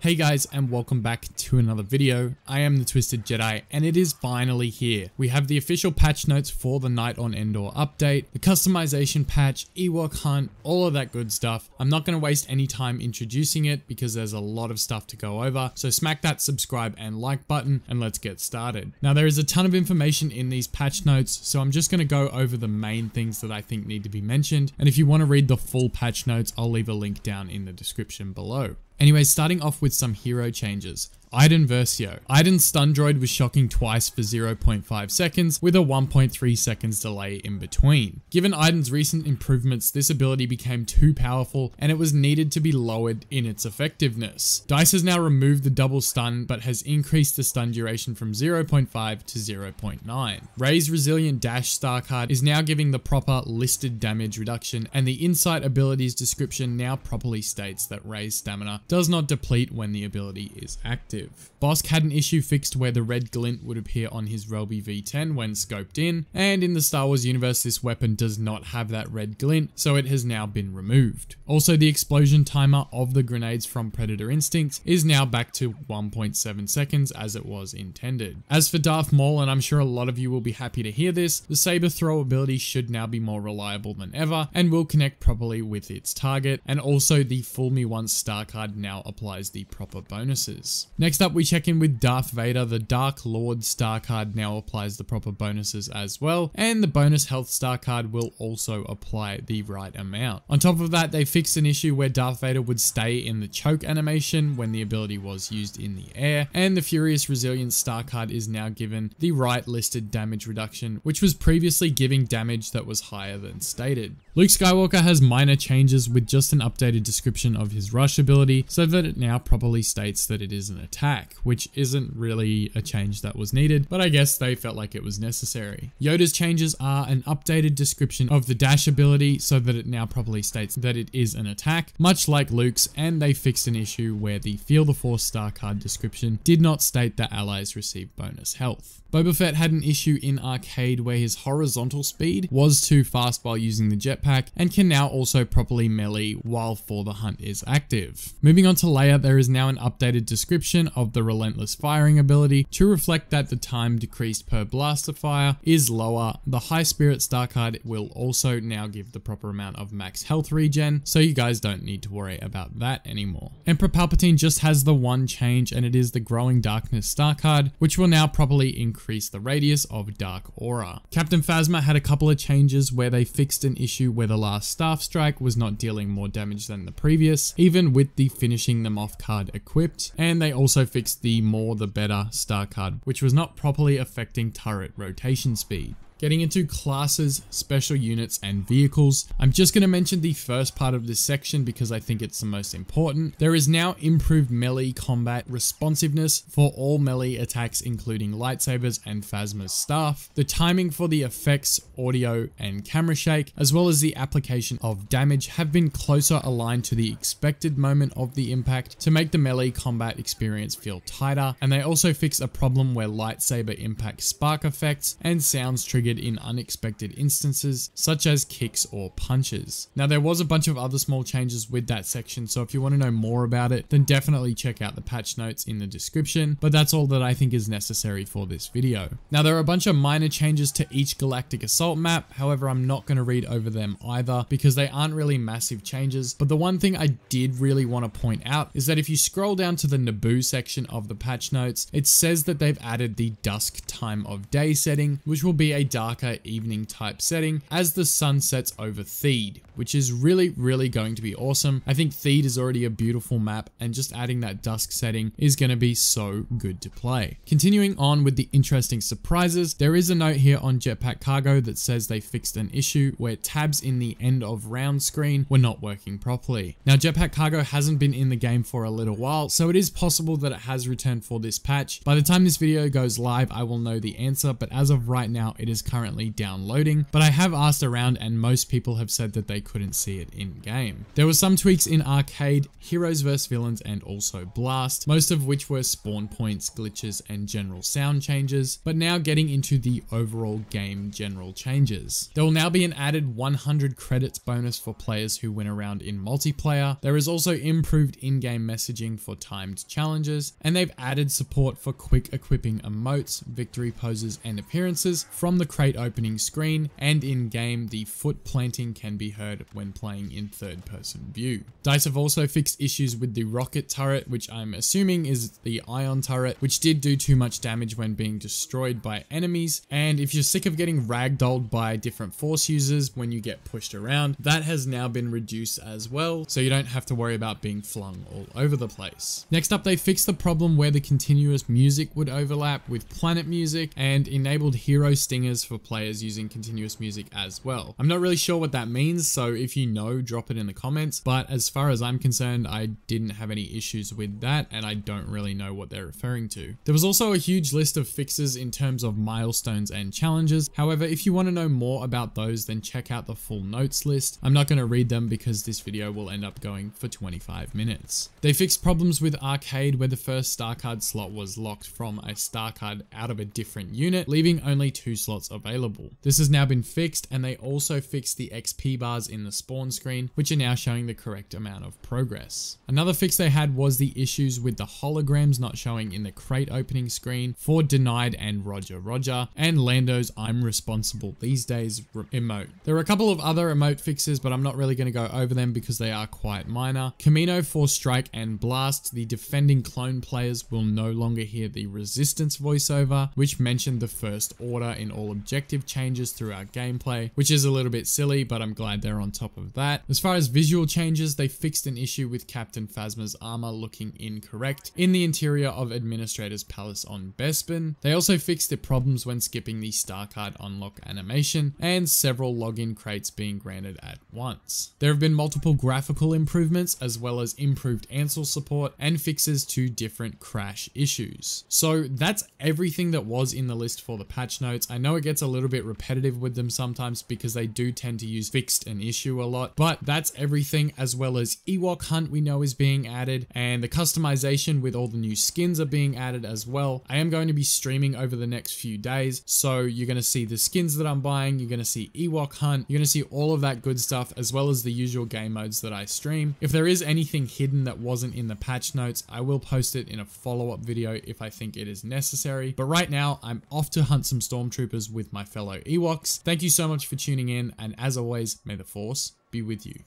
Hey guys, and welcome back to another video. I am the Twisted Jedi, and it is finally here. We have the official patch notes for the Night on Endor update, the customization patch, Ewok hunt, all of that good stuff. I'm not going to waste any time introducing it because there's a lot of stuff to go over, so smack that subscribe and like button and let's get started. Now there is a ton of information in these patch notes, so I'm just going to go over the main things that I think need to be mentioned, and if you want to read the full patch notes, I'll leave a link down in the description below. Anyway, starting off with some hero changes. Iden Versio. Iden's stun droid was shocking twice for 0.5 seconds with a 1.3 seconds delay in between. Given Iden's recent improvements, this ability became too powerful and it was needed to be lowered in its effectiveness. DICE has now removed the double stun but has increased the stun duration from 0.5 to 0.9. Rey's resilient dash star card is now giving the proper listed damage reduction, and the insight abilities description now properly states that Rey's stamina does not deplete when the ability is active. DUSK had an issue fixed where the red glint would appear on his Relby V10 when scoped in, and in the Star Wars universe this weapon does not have that red glint, so it has now been removed. Also, the explosion timer of the grenades from Predator Instincts is now back to 1.7 seconds as it was intended. As for Darth Maul, and I'm sure a lot of you will be happy to hear this, the saber throw ability should now be more reliable than ever and will connect properly with its target, and also the Fool Me Once star card now applies the proper bonuses. Next up, we check in with Darth Vader. The Dark Lord star card now applies the proper bonuses as well, and the bonus health star card will also apply the right amount. On top of that, they fixed an issue where Darth Vader would stay in the choke animation when the ability was used in the air, and the Furious Resilience star card is now given the right listed damage reduction, which was previously giving damage that was higher than stated. Luke Skywalker has minor changes with just an updated description of his rush ability so that it now properly states that it is an attack, which isn't really a change that was needed, but I guess they felt like it was necessary. Yoda's changes are an updated description of the dash ability so that it now properly states that it is an attack, much like Luke's, and they fixed an issue where the Feel the Force star card description did not state that allies receive bonus health. Boba Fett had an issue in Arcade where his horizontal speed was too fast while using the jetpack and can now also properly melee while For the Hunt is active. Moving on to Leia, there is now an updated description of the Relentless Firing ability to reflect that the time decreased per blaster fire is lower. The High Spirit star card will also now give the proper amount of max health regen, so you guys don't need to worry about that anymore. Emperor Palpatine just has the one change, and it is the Growing Darkness star card, which will now properly increase the radius of Dark Aura. Captain Phasma had a couple of changes where they fixed an issue where the last Staff Strike was not dealing more damage than the previous, even with the Finishing Them Off card equipped, and they also fixed the More the Better star card, which was not properly affecting turret rotation speed. Getting into classes, special units, and vehicles. I'm just going to mention the first part of this section because I think it's the most important. There is now improved melee combat responsiveness for all melee attacks including lightsabers and Phasma's staff. The timing for the effects, audio, and camera shake, as well as the application of damage, have been closer aligned to the expected moment of the impact to make the melee combat experience feel tighter, and they also fixed a problem where lightsaber impact spark effects and sounds triggered in unexpected instances such as kicks or punches. Now there was a bunch of other small changes with that section, so if you want to know more about it then definitely check out the patch notes in the description, but that's all that I think is necessary for this video. Now there are a bunch of minor changes to each Galactic Assault map, however I'm not going to read over them either because they aren't really massive changes, but the one thing I did really want to point out is that if you scroll down to the NABOO section of the patch notes, it says that they've added the dusk time of day setting, which will be a darker evening type setting as the sun sets over Theed, which is really going to be awesome. I think Theed is already a beautiful map, and just adding that dusk setting is going to be so good to play. Continuing on with the interesting surprises, there is a note here on Jetpack Cargo that says they fixed an issue where tabs in the end of round screen were not working properly. Now Jetpack Cargo hasn't been in the game for a little while, so it is possible that it has returned for this patch. By the time this video goes live I will know the answer, but as of right now it is currently downloading, but I have asked around and most people have said that they couldn't see it in game. There were some tweaks in arcade, heroes vs villains, and also blast, most of which were spawn points, glitches, and general sound changes, but now getting into the overall game general changes. There will now be an added 100 credits bonus for players who win around in multiplayer. There is also improved in-game messaging for timed challenges, and they've added support for quick equipping emotes, victory poses, and appearances from the crate opening screen, and in-game the foot planting can be heard when playing in third-person view. DICE have also fixed issues with the rocket turret, which I'm assuming is the ion turret, which did do too much damage when being destroyed by enemies, and if you're sick of getting ragdolled by different force users when you get pushed around, that has now been reduced as well, so you don't have to worry about being flung all over the place. Next up, they fixed the problem where the continuous music would overlap with planet music and enabled hero stingers for players using continuous music as well. I'm not really sure what that means, so if you know, drop it in the comments, but as far as I'm concerned, I didn't have any issues with that, and I don't really know what they're referring to. There was also a huge list of fixes in terms of milestones and challenges. However, if you want to know more about those, then check out the full notes list. I'm not going to read them because this video will end up going for 25 minutes. They fixed problems with arcade where the first star card slot was locked from a star card out of a different unit, leaving only 2 slots available. This has now been fixed, and they also fixed the XP bars in the spawn screen, which are now showing the correct amount of progress. Another fix they had was the issues with the holograms not showing in the crate opening screen for Denied and Roger Roger, and Lando's I'm responsible these days emote. There are a couple of other emote fixes, but I'm not really going to go over them because they are quite minor. Camino for Strike and Blast, the defending clone players will no longer hear the resistance voiceover, which mentioned the First Order in all objective changes throughout gameplay, which is a little bit silly, but I'm glad they're on top of that. As far as visual changes, they fixed an issue with Captain Phasma's armor looking incorrect in the interior of Administrator's Palace on Bespin. They also fixed the problems when skipping the star card unlock animation, and several login crates being granted at once. There have been multiple graphical improvements, as well as improved Ansel support and fixes to different crash issues. So that's everything that was in the list for the patch notes. I know it gets a little bit repetitive with them sometimes because they do tend to use fixed an issue a lot, but that's everything, as well as Ewok Hunt we know is being added, and the customization with all the new skins are being added as well. I am going to be streaming over the next few days, so you're going to see the skins that I'm buying, you're going to see Ewok Hunt, you're going to see all of that good stuff, as well as the usual game modes that I stream. If there is anything hidden that wasn't in the patch notes, I will post it in a follow-up video if I think it is necessary. But right now, I'm off to hunt some stormtroopers with my fellow Ewoks. Thank you so much for tuning in, and as always, may the Force be with you.